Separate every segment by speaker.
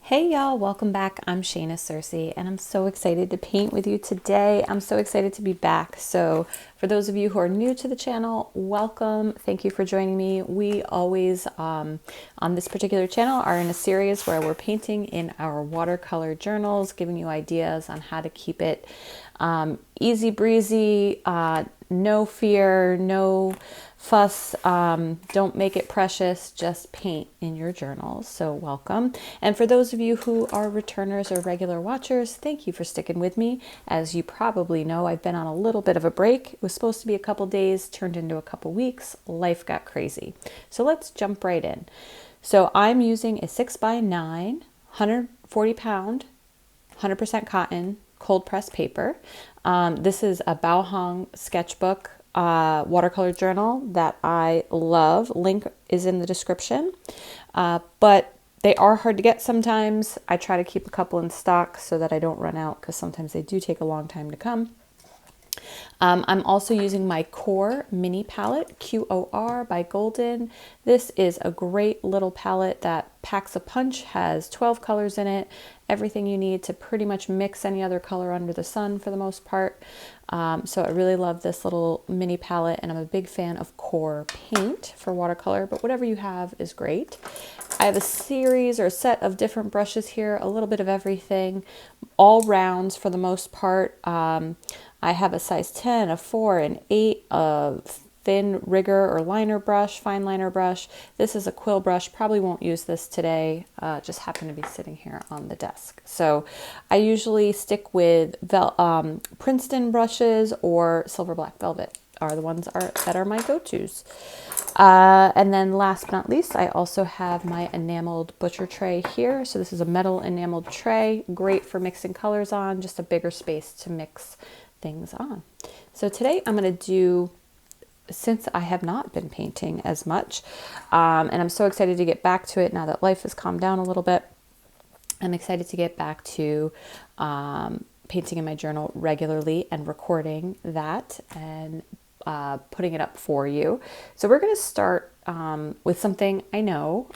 Speaker 1: Hey y'all, welcome back. I'm Shayna Cersei, and I'm so excited to paint with you today. I'm so excited to be back. So for those of you who are new to the channel, welcome. Thank you for joining me. We always, on this particular channel, are in a series where we're painting in our watercolor journals, giving you ideas on how to keep it easy breezy, no fear, no fuss, don't make it precious, just paint in your journals. So welcome. And for those of you who are returners or regular watchers, thank you for sticking with me. As you probably know, I've been on a little bit of a break. It was supposed to be a couple days, turned into a couple weeks. Life got crazy. So let's jump right in. So I'm using a 6x9, 140 pound, 100% cotton, cold pressed paper. This is a Bao Hong sketchbook watercolor journal that I love. Link is in the description. But they are hard to get sometimes. I try to keep a couple in stock so that I don't run out, because sometimes they do take a long time to come. I'm also using my Core mini palette, QOR by Golden. This is a great little palette that packs a punch, has 12 colors in it, everything you need to pretty much mix any other color under the sun for the most part. So I really love this little mini palette, and I'm a big fan of Core paint for watercolor, but whatever you have is great. I have a series or a set of different brushes here, a little bit of everything, all rounds for the most part. I have a size 10, a 4, an 8, a thin rigger or liner brush, fine liner brush. This is a quill brush. Probably won't use this today. Just happened to be sitting here on the desk. So I usually stick with Princeton brushes, or Silver Black Velvet are the ones that are my go-tos. And then last but not least, I also have my enameled butcher tray here. So this is a metal enameled tray, great for mixing colors on, just a bigger space to mix things on. So today I'm going to do, since I have not been painting as much, and I'm so excited to get back to it now that life has calmed down a little bit, I'm excited to get back to painting in my journal regularly and recording that and putting it up for you. So we're going to start with something I know,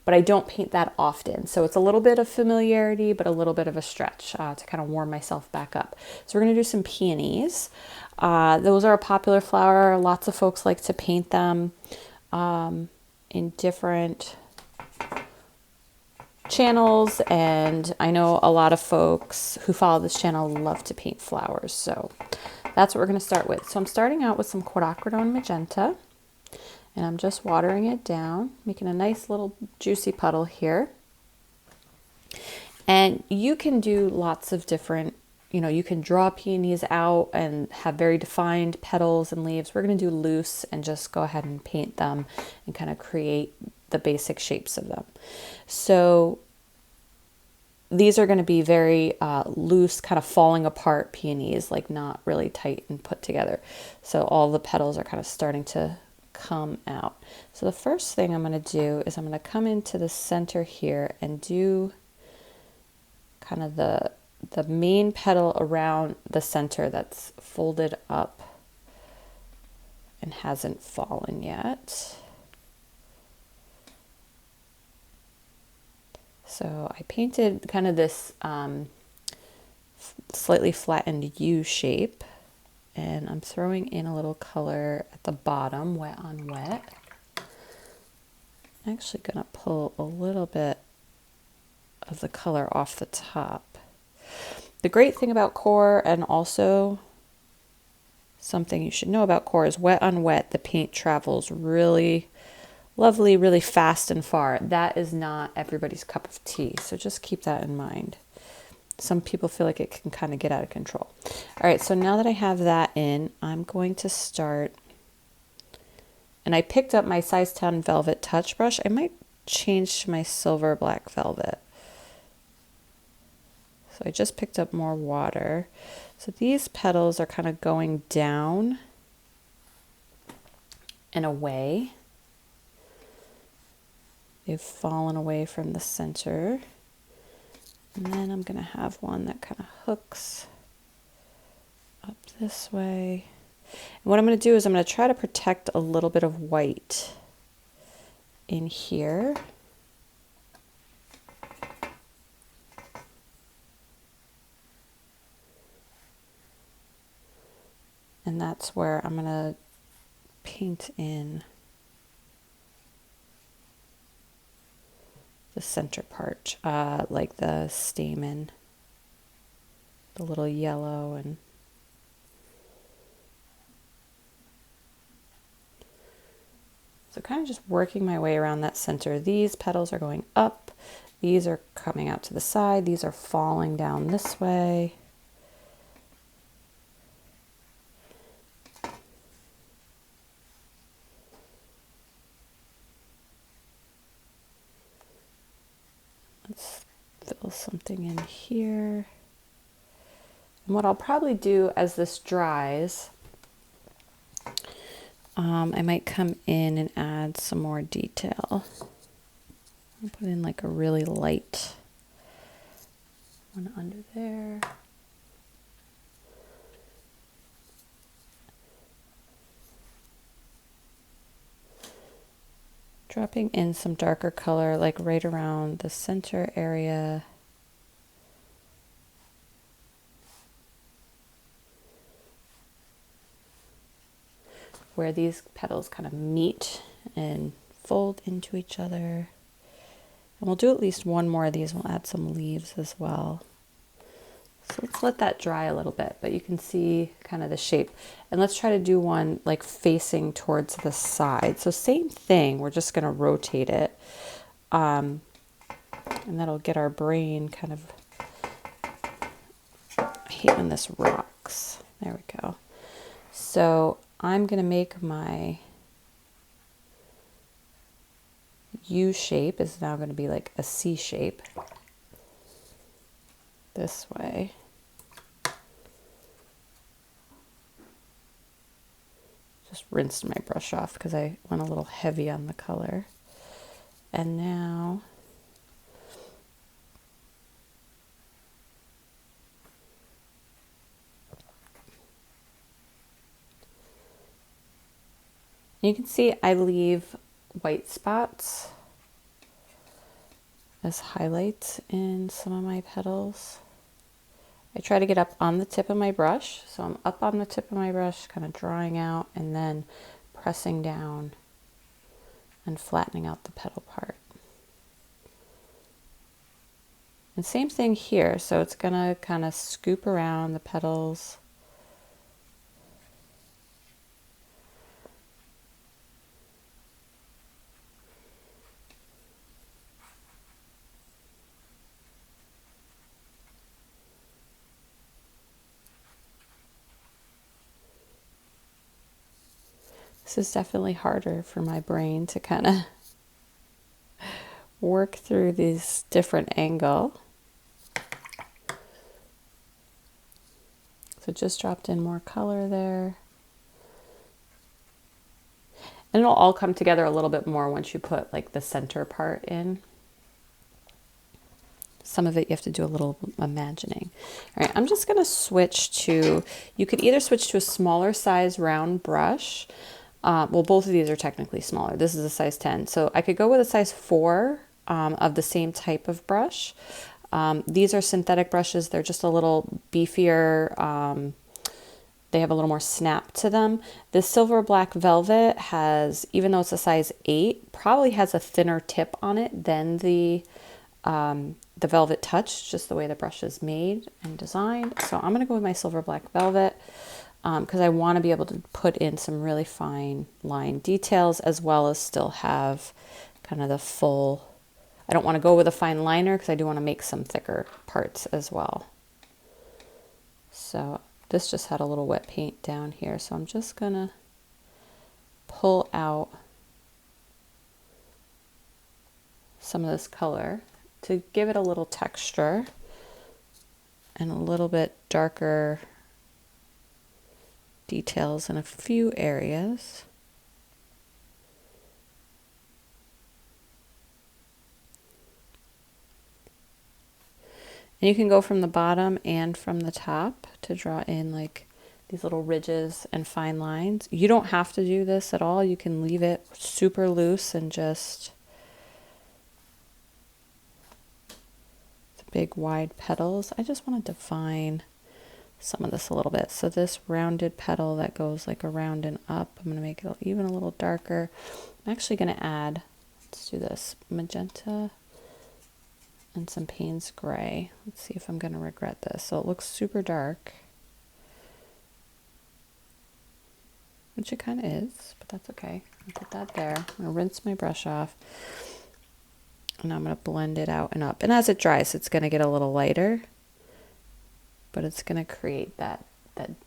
Speaker 1: but I don't paint that often. So it's a little bit of familiarity, but a little bit of a stretch to kind of warm myself back up. So we're going to do some peonies. Those are a popular flower. Lots of folks like to paint them in different channels, and I know a lot of folks who follow this channel love to paint flowers. So that's what we're going to start with. So I'm starting out with some Quinacridone Magenta, and I'm just watering it down, making a nice little juicy puddle here. And you can do lots of different, you can draw peonies out and have very defined petals and leaves. We're going to do loose and just go ahead and paint them and kind of create the basic shapes of them. So these are going to be very loose, kind of falling apart peonies, like not really tight and put together. So all the petals are kind of starting to come out. So the first thing I'm going to do is I'm going to come into the center here and do kind of the main petal around the center that's folded up and hasn't fallen yet. So I painted kind of this slightly flattened U shape, and I'm throwing in a little color at the bottom, wet on wet. I'm actually going to pull a little bit of the color off the top. The great thing about Core, and also something you should know about Core, is wet on wet, the paint travels really lovely, really fast and far. That is not everybody's cup of tea, so just keep that in mind. Some people feel like it can kind of get out of control. All right, so now that I have that in, I'm going to start, and I picked up my size 10 velvet touch brush. I might change to my Silver Black Velvet. So I just picked up more water. So these petals are kind of going down and away. They've fallen away from the center. And then I'm going to have one that kind of hooks up this way. And what I'm going to do is I'm going to try to protect a little bit of white in here. and that's where I'm going to paint in the center part, like the stamen, the little yellow, and so kind of just working my way around that center. These petals are going up, these are coming out to the side, these are falling down this way. Let's fill something in here. And what I'll probably do as this dries, I might come in and add some more detail. I'll put in like a really light one under there. Dropping in some darker color, like right around the center area. Where these petals kind of meet and fold into each other. And we'll do at least one more of these. We'll add some leaves as well. So let's let that dry a little bit, but you can see kind of the shape. And let's try to do one like facing towards the side. So same thing, we're just going to rotate it. And that'll get our brain kind of, I hate when this rocks. There we go. So I'm going to make my U shape is now going to be like a C shape. This way. Just rinsed my brush off because I went a little heavy on the color. And now you can see I leave white spots as highlights in some of my petals. I try to get up on the tip of my brush. So I'm up on the tip of my brush, kind of drawing out and then pressing down and flattening out the petal part. And same thing here. So it's gonna kind of scoop around the petals. This is definitely harder for my brain to kind of work through this different angle. So just dropped in more color there. And it'll all come together a little bit more once you put like the center part in. Some of it you have to do a little imagining. All right, I'm just gonna switch to, you could either switch to a smaller size round brush. Well, both of these are technically smaller. This is a size 10. So I could go with a size 4 of the same type of brush. These are synthetic brushes. They're just a little beefier. They have a little more snap to them. This silver black velvet has, even though it's a size 8, probably has a thinner tip on it than the velvet touch, just the way the brush is made and designed. So I'm gonna go with my silver black velvet. Because I want to be able to put in some really fine line details as well as still have kind of the full, I don't want to go with a fine liner because I do want to make some thicker parts as well. So this just had a little wet paint down here, so I'm just going to pull out some of this color to give it a little texture and a little bit darker details in a few areas. And you can go from the bottom and from the top to draw in like these little ridges and fine lines. You don't have to do this at all. You can leave it super loose and just the big wide petals. I just want to define some of this a little bit. So this rounded petal that goes like around and up, I'm going to make it even a little darker. I'm actually going to add, let's do this, magenta and some Payne's gray. Let's see if I'm going to regret this. So it looks super dark, which it kind of is, but that's okay. I'll put that there. I'm going to rinse my brush off, and I'm going to blend it out and up. And as it dries, it's going to get a little lighter, but it's going to create that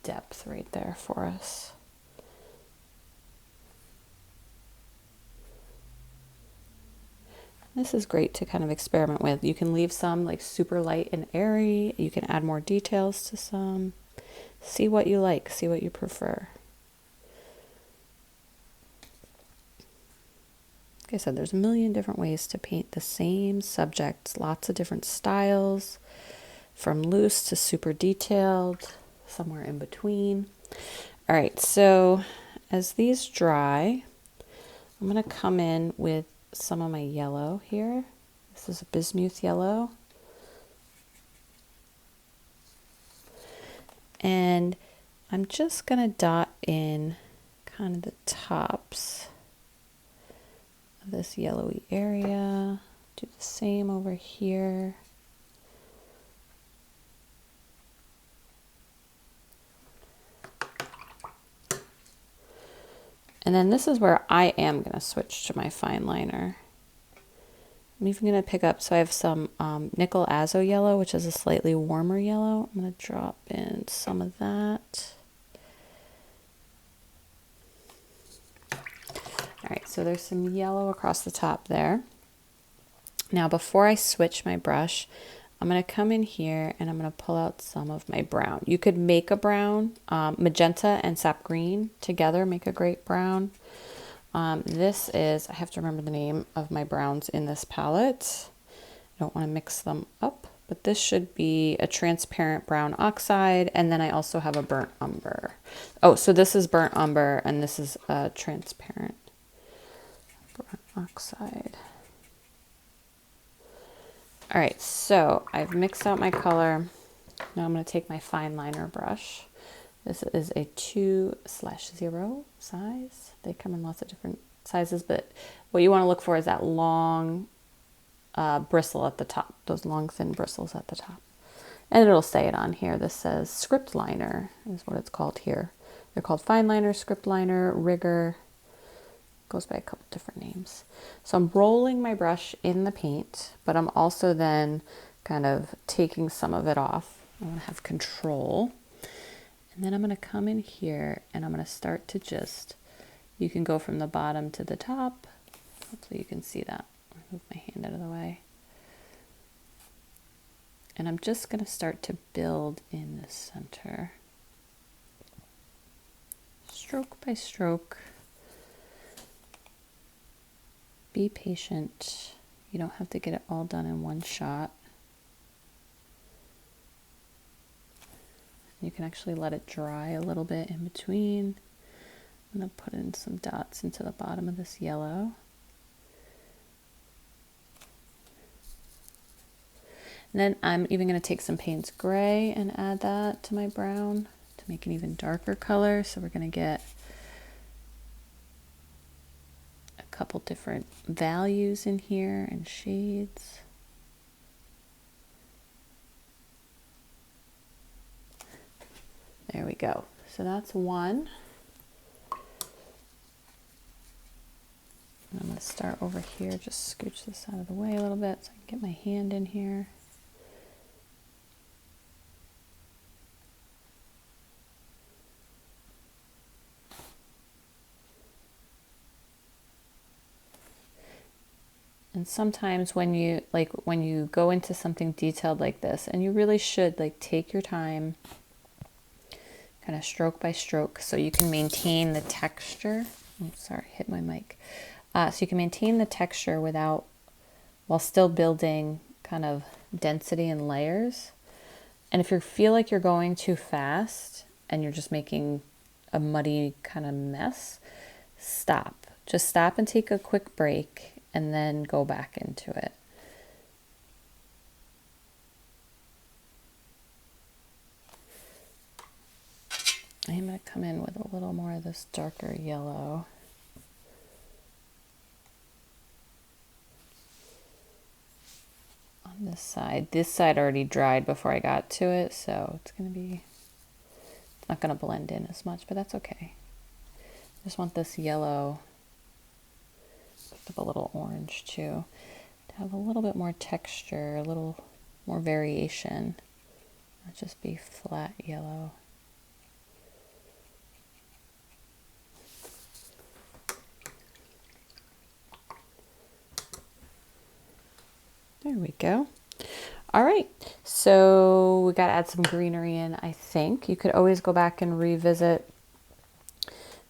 Speaker 1: depth right there for us. This is great to kind of experiment with. You can leave some like super light and airy. You can add more details to some. See what you like, see what you prefer. Like I said, there's a million different ways to paint the same subjects, lots of different styles, from loose to super detailed, somewhere in between. All right, so as these dry, I'm going to come in with some of my yellow here. This is a bismuth yellow. And I'm just going to dot in kind of the tops of this yellowy area. Do the same over here. And then this is where I am going to switch to my fine liner. I'm even going to pick up, so I have some nickel azo yellow, which is a slightly warmer yellow. I'm going to drop in some of that. All right, so there's some yellow across the top there. Now, before I switch my brush, I'm going to come in here and I'm going to pull out some of my brown. You could make a brown. Magenta and sap green together make a great brown. This is, I have to remember the name of my browns in this palette. I don't want to mix them up, but this should be a transparent brown oxide. And then I also have a burnt umber. Oh, so this is burnt umber and this is a transparent burnt oxide. All right, so I've mixed out my color. Now I'm going to take my fine liner brush. This is a 2/0 size. They come in lots of different sizes, but what you want to look for is that long bristle at the top, those long thin bristles at the top. And it'll say it on here. This says script liner is what it's called here. They're called fine liner, script liner, rigger. Goes by a couple different names. So I'm rolling my brush in the paint, but I'm also then kind of taking some of it off. I want to have control. And then I'm going to come in here and I'm going to start to just, you can go from the bottom to the top. Hopefully you can see that. I'll move my hand out of the way. And I'm just going to start to build in the center. Stroke by stroke. Be patient. You don't have to get it all done in one shot. You can actually let it dry a little bit in between. I'm going to put in some dots into the bottom of this yellow. And then I'm even going to take some Payne's gray and add that to my brown to make an even darker color. So we're going to get couple different values in here and shades. There we go. So that's one. And I'm going to start over here, just scooch this out of the way a little bit so I can get my hand in here. And sometimes when you go into something detailed like this, and you really should take your time, kind of stroke by stroke, so you can maintain the texture. Oh, sorry, hit my mic. So you can maintain the texture while still building kind of density and layers. And if you feel like you're going too fast and you're just making a muddy kind of mess, stop. Just stop and take a quick break. And then go back into it. going to come in with a little more of this darker yellow. On this side. This side already dried before I got to it, so it's not going to blend in as much, but that's okay. I just want this yellow, picked up a little orange too, to have a little bit more texture, a little more variation, not just be flat yellow. There we go. All right, so we got to add some greenery in, I think. You could always go back and revisit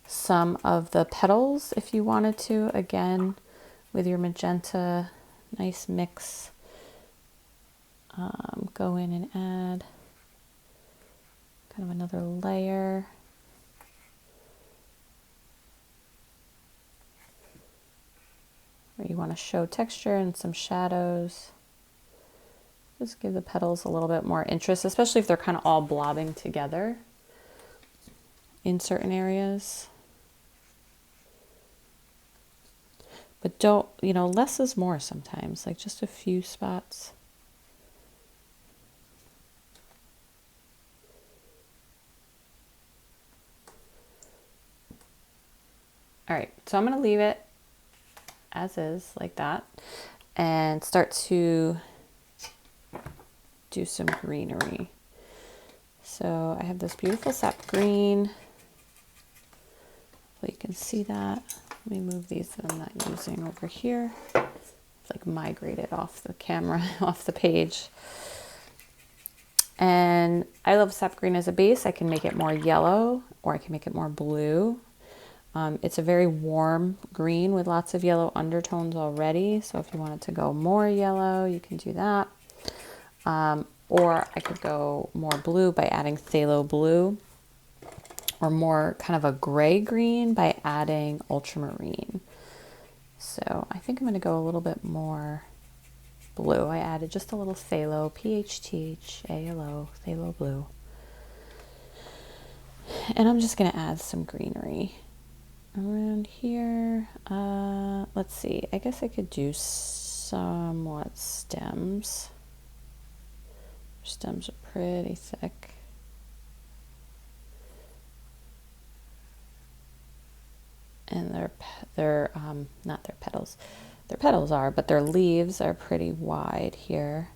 Speaker 1: some of the petals if you wanted to, again, with your magenta, nice mix. Go in and add kind of another layer. Where you want to show texture and some shadows. Just give the petals a little bit more interest, especially if they're kind of all blobbing together in certain areas. But don't, you know, less is more sometimes, like just a few spots. All right, so I'm going to leave it as is, like that, and start to do some greenery. So I have this beautiful sap green. Hopefully you can see that. Let me move these that I'm not using over here. It's like migrated off the camera, off the page. And I love sap green as a base. I can make it more yellow, or I can make it more blue. It's a very warm green with lots of yellow undertones already. So if you wanted to go more yellow, you can do that. Or I could go more blue by adding phthalo blue, or more kind of a gray green by adding ultramarine. So I think I'm going to go a little bit more blue. I added just a little phthalo, PHTHALO, phthalo blue. And I'm just going to add some greenery around here. Let's see, I guess I could do somewhat stems. Stems are pretty thick. And they're not their petals. Their petals are, but their leaves are pretty wide here.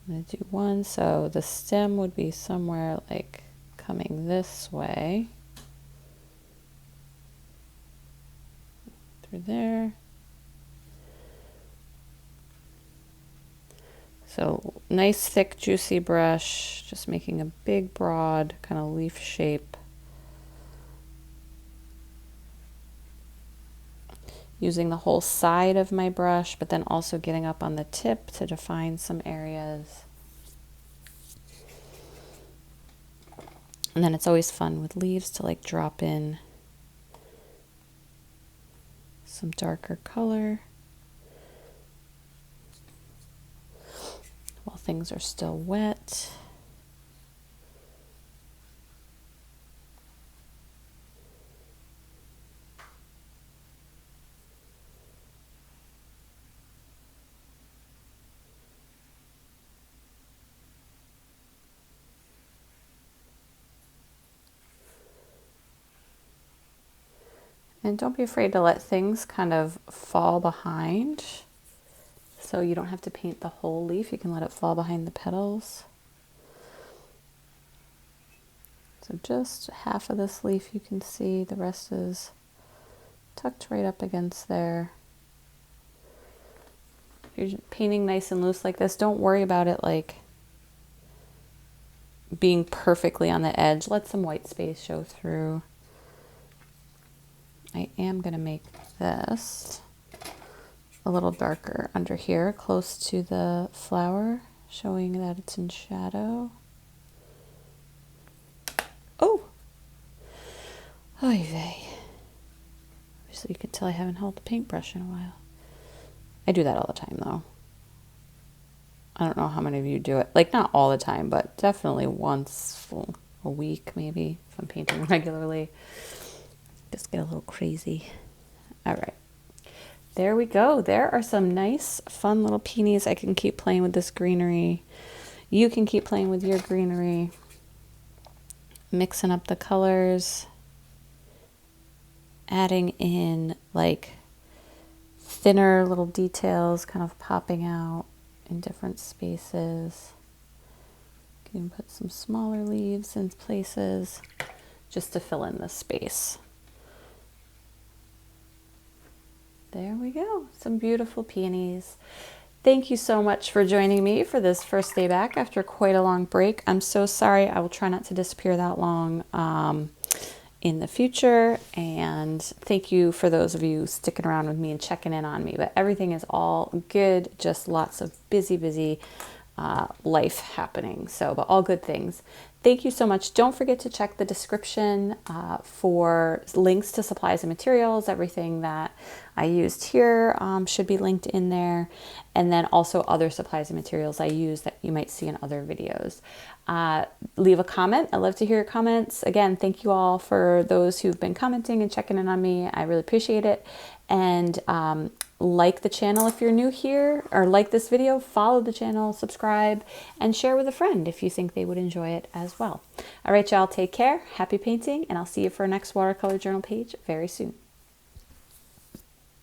Speaker 1: I'm going to do one, so the stem would be somewhere like coming this way. Through there. So nice thick juicy brush, just making a big broad kind of leaf shape. Using the whole side of my brush, but then also getting up on the tip to define some areas. And then it's always fun with leaves to like drop in some darker color while things are still wet. And don't be afraid to let things kind of fall behind. So you don't have to paint the whole leaf. You can let it fall behind the petals. So just half of this leaf you can see. The rest is tucked right up against there. If you're painting nice and loose like this, don't worry about it like being perfectly on the edge. Let some white space show through. I am going to make this a little darker under here, close to the flower, showing that it's in shadow. Oh! Oy vey. Obviously you can tell I haven't held the paintbrush in a while. I do that all the time though. I don't know how many of you do it. Like not all the time, but definitely once a week maybe if I'm painting regularly. Just get a little crazy. All right. There we go. There are some nice, fun little peonies. I can keep playing with this greenery. You can keep playing with your greenery. Mixing up the colors. Adding in like thinner little details kind of popping out in different spaces. You can put some smaller leaves in places just to fill in the space. There we go. Some beautiful peonies. Thank you so much for joining me for this first day back after quite a long break. I'm so sorry. I will try not to disappear that long in the future. And thank you for those of you sticking around with me and checking in on me. But everything is all good. Just lots of busy life happening. So, but all good things. Thank you so much. Don't forget to check the description for links to supplies and materials. Everything that I used here should be linked in there. And then also other supplies and materials I use that you might see in other videos. Leave a comment. I love to hear your comments. Again, thank you all for those who've been commenting and checking in on me. I really appreciate it. And like the channel if you're new here, or like this video, follow the channel, subscribe, and share with a friend if you think they would enjoy it as well. All right, y'all, take care. Happy painting, and I'll see you for our next watercolor journal page very soon.